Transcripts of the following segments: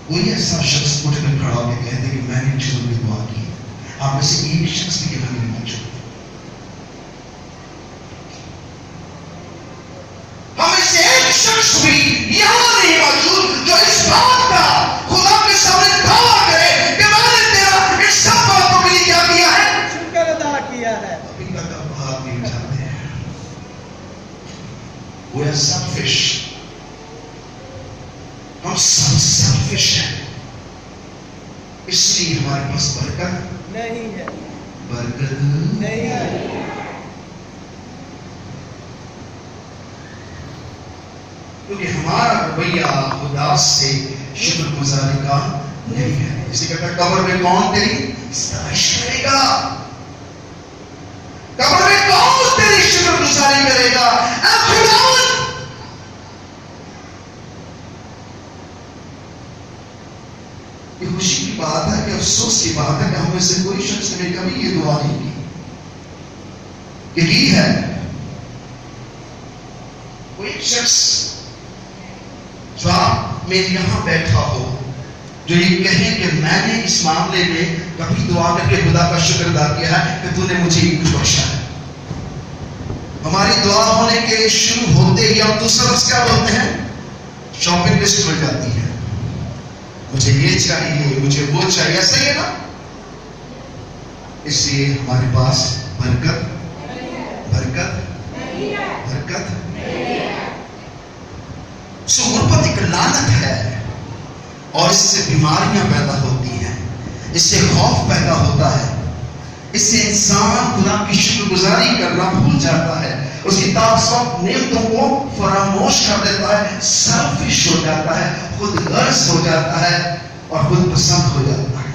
کوئی ایسا شخص اٹھ کر کھڑا ہو کے کہتے کہ میں نے جھوٹ میں دعا کی؟ آپ میں سے ایک شخص بھی یہاں نہیں موجود؟ ہمیں سے ایک شخص بھی یہاں نہیں موجود جو اس بات کا خدا کے سامنے دعویٰ کرے کہ میں نے تیرا ان سب باتوں کے لیے کیا کیا ہے؟ شکر ادا کیا ہے. ابھی تک آپ ہاتھ نہیں اٹھاتے ہیں. وہ ہے سیلفش. ہم سب سیلفش ہیں، اس لیے ہمارے پاس برکت نہیں ہے. برکت نہیں ہے. کیونکہ ہمارا رویہ خدا سے شکر گزاری کا نہیں ہے. اسی کہتا ہے قبر میں کون تیری ستائش کرے گا؟ قبر میں کون تیری شکر گزاری کرے گا؟ اے خداوند، یہ خوشی کی بات ہے کہ افسوس کی بات ہے کہ ہم میں سے کوئی شخص نے کبھی یہ دعا نہیں کی. کہ کی ہے کوئی شخص جو آپ میں یہاں بیٹھا ہو جو یہ کہے کہ میں نے اس معاملے میں کبھی دعا کر کے خدا کا شکر ادا کیا ہے کہ تو نے مجھے یہ کچھ بخشا ہے. ہماری دعا ہونے کے شروع ہوتے ہی ہم دوسرا لفظ کیا بولتے ہیں؟ شاپنگ لسٹ مل جاتی ہے. مجھے یہ چاہیے، مجھے وہ چاہیے. ایسا ہی ہے نا؟ اس لیے ہمارے پاس برکت برکت برکت. سو غربت ایک لعنت ہے اور اس سے بیماریاں پیدا ہوتی ہیں، اس سے خوف پیدا ہوتا ہے، اس سے انسان خدا کی شکر گزاری کرنا بھول جاتا ہے، اس کی تمام نعمتوں کو فراموش کر دیتا ہے، سیلفش ہو جاتا ہے، خود غرض ہو جاتا ہے اور خود پسند ہو جاتا ہے.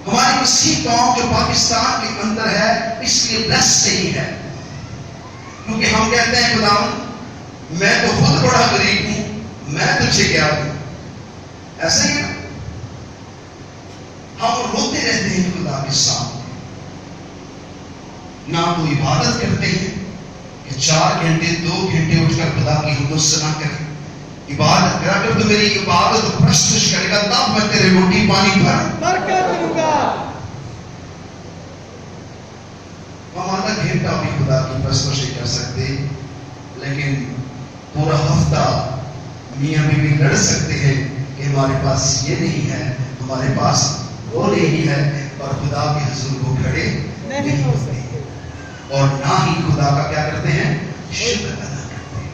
ہماری مسیح قوم جو پاکستان کے اندر ہے اس لیے بلیس نہیں ہے کیونکہ ہم کہتے ہیں خداوند میں تو خود بڑا غریب ہوں، میں تجھے کیا دوں. ایسا ہی ہے. ہم روتے رہتے ہیں خدا کے سامنے، نہ تو عبادت کرتے ہیں کہ 4 گھنٹے 2 گھنٹے اٹھ کر خدا کی حمد و ثنا کریں. عبادت کرا کر تو میری عبادت و پرستش کرے گا تب میں تیرے روٹی پانی بھر کر دوں گا. ہم آدھا گھنٹہ بھی خدا کی پرستش کر سکتے لیکن پورا ہفتہ میاں بیوی لڑ سکتے ہیں کہ ہمارے پاس یہ نہیں ہے، ہمارے پاس وہ نہیں ہے، اور خدا کے حضور کو کھڑے نہیں ہو سکتے اور نہ ہی خدا کا کیا کرتے ہیں؟ شکر ادا کرتے ہیں.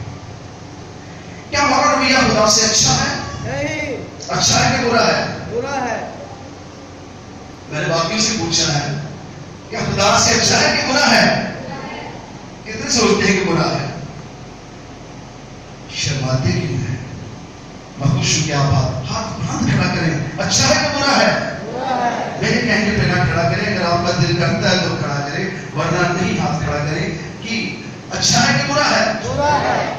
کیا ہمارا رویہ خدا سے اچھا ہے؟ نہیں. اچھا ہے کہ برا ہے؟ برا ہے. میں نے باقیوں سے پوچھا ہے کیا خدا سے اچھا ہے کہ برا ہے؟ کتنے سوچتے ہیں کہ برا ہے؟ شرماتے کیوں ہیں؟ میں خوش ہوں کہ آپ ہاتھ کھڑا کریں. اچھا ہے کہ برا ہے؟ میرے کہنے پہ نہ کھڑا کریں، اگر آپ کا دل کرتا ہے تو کھڑا کریں ورنہ نہیں ہاتھ کھڑا کریں. کہ اچھا ہے کہ برا ہے؟ برا ہے.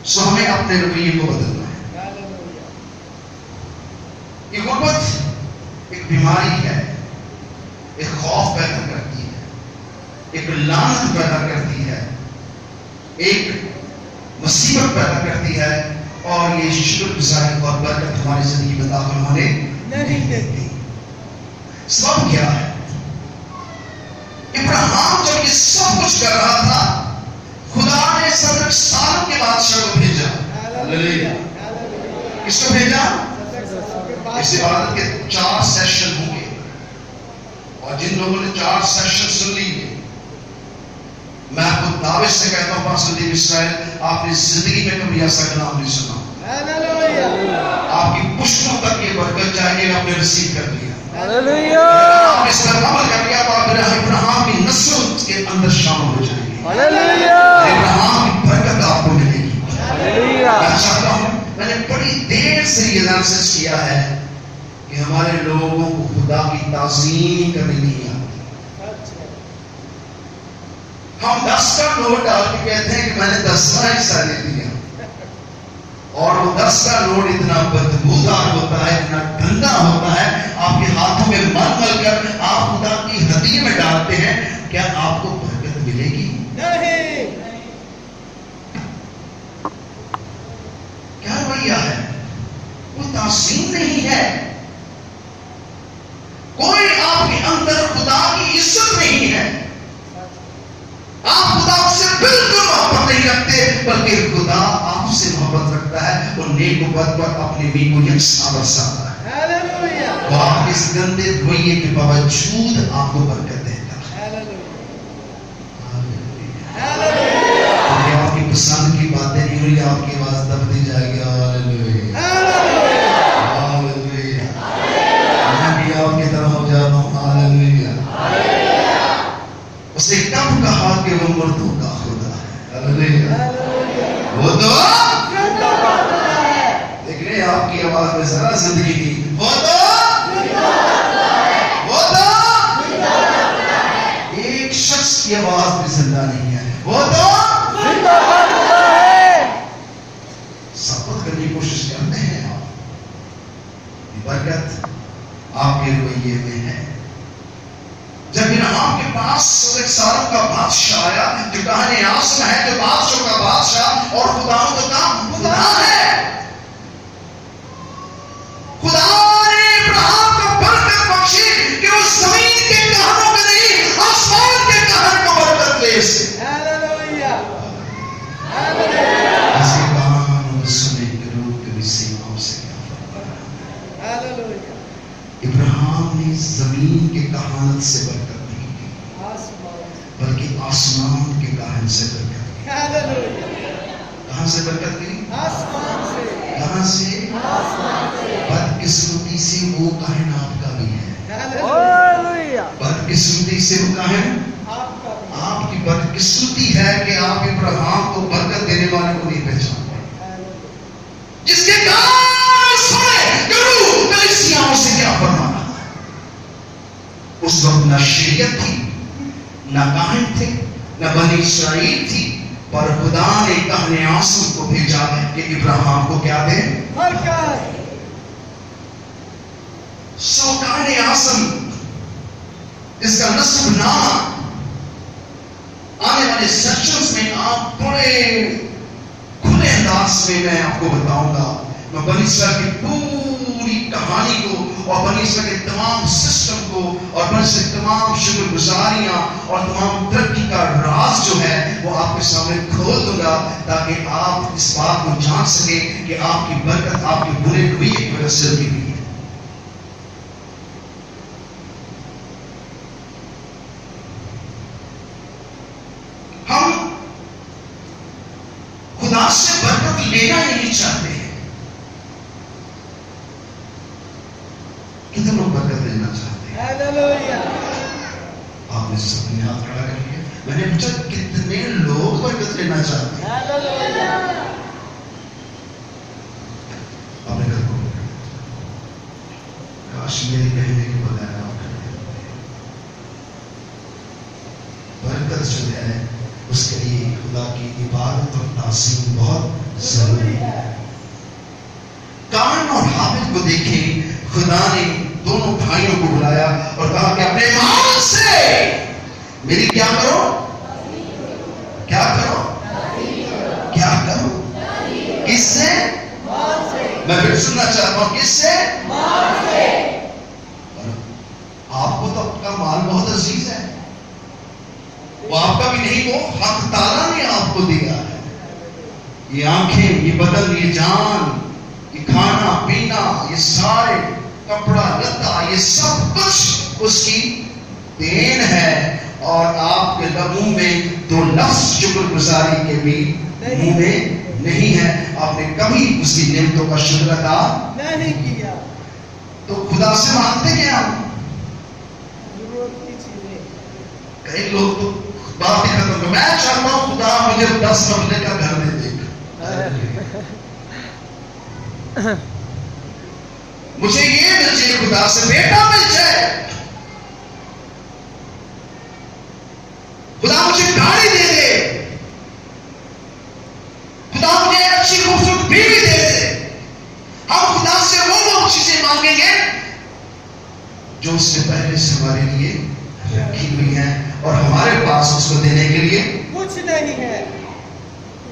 سو ہمیں اپنے رویے کو بدلنا ہے. یہ غربت ایک بیماری ہے، ایک خوف پیدا کرتی ہے، ایک لعنت پیدا کرتی ہے، ایک مصیبت پیدا کرتی ہے اور یہ شکر گزاری اور برکت ہماری زندگی میں داخل ہونے نہیں دیتی. سبب کیا ہے؟ ابراہیم جب یہ سب کچھ کر رہا تھا خدا نے 70 سال کے بادشاہ کو بھیجا. کس کو بھیجا؟ اس عبادت کے 4 سیشن ہوں گے اور جن لوگوں نے 4 سیشن سن لیے میں آپ کو دعوت سے کہتا ہوں پاسندی اسرائیل آپ نے زندگی میں کبھی ایسا کلام نہیں سنا. آپ کی پشتوں تک یہ برکت چاہیے آپ نے رسید کر لیا. آپ اس پر عمل کر لیا تو آپ ابراہیم کی نسل کے اندر شامل ہو جائیں گے. ابراہیم کی برکت آپ کو ملے گی. میں چاہتا ہوں میں نے بڑی دیر سے یہ لائسنس کیا ہے کہ ہمارے لوگوں کو خدا کی تعظیم کرنی نہیں آتی. ہم 10 کا نوٹ ڈال کے کہتے ہیں کہ میں نے 10واں حصہ لے لیا اور وہ 10 کا نوٹ اتنا بدبودار ہوتا ہے، اتنا گندا ہوتا ہے، آپ کے ہاتھوں میں مل مل کر آپ خدا کی ہدیے میں ڈالتے ہیں. کیا آپ کو برکت ملے گی؟ نہیں. کیا رویہ ہے؟ تعظیم نہیں ہے, کوئی آپ کے اندر خدا کی عزت نہیں ہے. آپ خدا سے بالکل محبت نہیں رکھتے, بلکہ خدا آپ سے محبت رکھتا ہے اور نیک و بد پر اپنے بھی کو یکساں برساتا ہے. ہاللویا. وہ آپ اس گندے رویے کے باوجود آپ کو برکت دیتا ہے. ہاللویا. آپ کی پسند کی باتیں نہیں ہوئی, آپ کی آواز دبتی جائے گی. ہاللویا. ہاللویا. میں بھی آپ کی طرح ہو جا رہا ہوں. ہاللویا. اس نے کب کہا کہ وہ مردوں کا خدا ہے. ہاللویا. وہ تو دیکھ رہے ہیں آپ کی آواز میں ذرا زندگی کی. وہ تو ایک شخص کی آواز بھی زندہ نہیں ہے. وہ تو ثابت کرنے کی کوشش کرتے ہیں. آپ برکت آپ کے رویے میں ہے. جب ابراہیم کے پاس ایک ساروں کا بادشاہ آیا جو کہنے آسم ہے, جو بادشاہ کا بادشاہ اور خداؤں کا کام خدا ہے. خدا نے ابراہیم کو برکت بخشی کہ اس زمین کے کہانوں میں نہیں, آسمان کے کہان کو برکت دے سے. ہاللویا. ایسے کہان اور سنے کے روح کے بھی سیماؤں سے کیا فرق ہے. ہاللویا. ابراہیم نے زمین کے کہانت سے برکت نہیں کی, بلکہ آسمان کے کہان سے برکت کی. ہاللویا. کہاں سے برکت کی؟ آسمان سے. کہاں سے؟ بدقسمتی سے وہ کہن آپ کا بھی ہے. ہاللویا. بدقسمتی سے وہ کہن آپ کی بدقسمتی ہے کہ آپ ابراہیم کو برکت دینے والے کو نہیں پہچانتے. جس کے کان سنے کرو کلیسیاؤں سے کیا فرمانا ہے. اس وقت نہ شریعت تھی, نہ کاہن تھے, نہ بنی اسرائیل تھی, پر خدا نے کہنے آسم کو بھیجا کہ ابراہیم کو کیا دے؟ برکت. سو کہنے آسم اس کا نصب نامہ آنے والے سیکشنز میں آپ بڑے کھلے انداز میں آپ کو بتاؤں گا. میں بنی اسرائیل کی پوری کہانی کو اور بنی اسرائیل کے تمام سسٹم کو اور بنی اسرائیل کے تمام شکر گزاریاں اور تمام ترقی کا راز جو ہے وہ آپ کے سامنے کھول دوں گا, تاکہ آپ اس بات کو جان سکیں کہ آپ کی برکت آپ کے برے رویے کی وجہ سے رکی ہوئی ہے. ہم خدا سے برکت لینا نہیں چاہتے ہیں. کتنے لوگ برکت لینا چاہتے ہیں؟ ہاللویا. آپ نے سب نے ہاتھ کھڑا کر لیا. میں نے پوچھا کتنے لوگ برکت لینا چاہتے ہیں؟ ہاللویا. آپ نے کہا کاش میرے کہنے کے بغیر آپ کر دیتے. برکت جو ہے اس کے لیے خدا کی عبادت اور تعظیم بہت ضروری ہے. کان اور حابل کو دیکھیں, خدا نے دونوں بھائیوں کو بلایا اور کہا کہ اپنے مال سے میری کیا کرو, کیا کرو, کیا کرو. کس سے؟ میں پھر سننا چاہتا ہوں, کس سے؟ آپ کو تو آپ کا مال بہت عزیز ہے, وہ آپ کا بھی نہیں, وہ حق تعالیٰ نے آپ کو دیا ہے. یہ آنکھیں, یہ بدن, یہ جان, یہ کھانا پینا, یہ سارے کپڑا لتا, یہ سب کچھ اس کی دین ہے. اور آپ کے لبوں میں دو لفظ شکر گزاری کے بھی منہ میں نہیں ہے. آپ نے کبھی اس کی نعمتوں کا شکر ادا نہیں کیا. تو خدا سے مانگتے ہیں آپ. ضرورت کی چیزیں. کئی لوگ تو بات ہی ختم کر, میں چاہتا ہوں خدا مجھے 10 مرلے کا گھر دے دے. مجھے یہ مل جائے, خدا سے بیٹا مل جائے, خدا مجھے گاڑی دے دے, خدا مجھے اچھی خوبصورت بیوی دے دے. ہم خدا سے وہ چیزیں مانگیں گے جو اس سے پہلے سے ہمارے لیے رکھی ہوئی ہیں, اور ہمارے پاس اس کو دینے کے لیے کچھ نہیں ہے.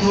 2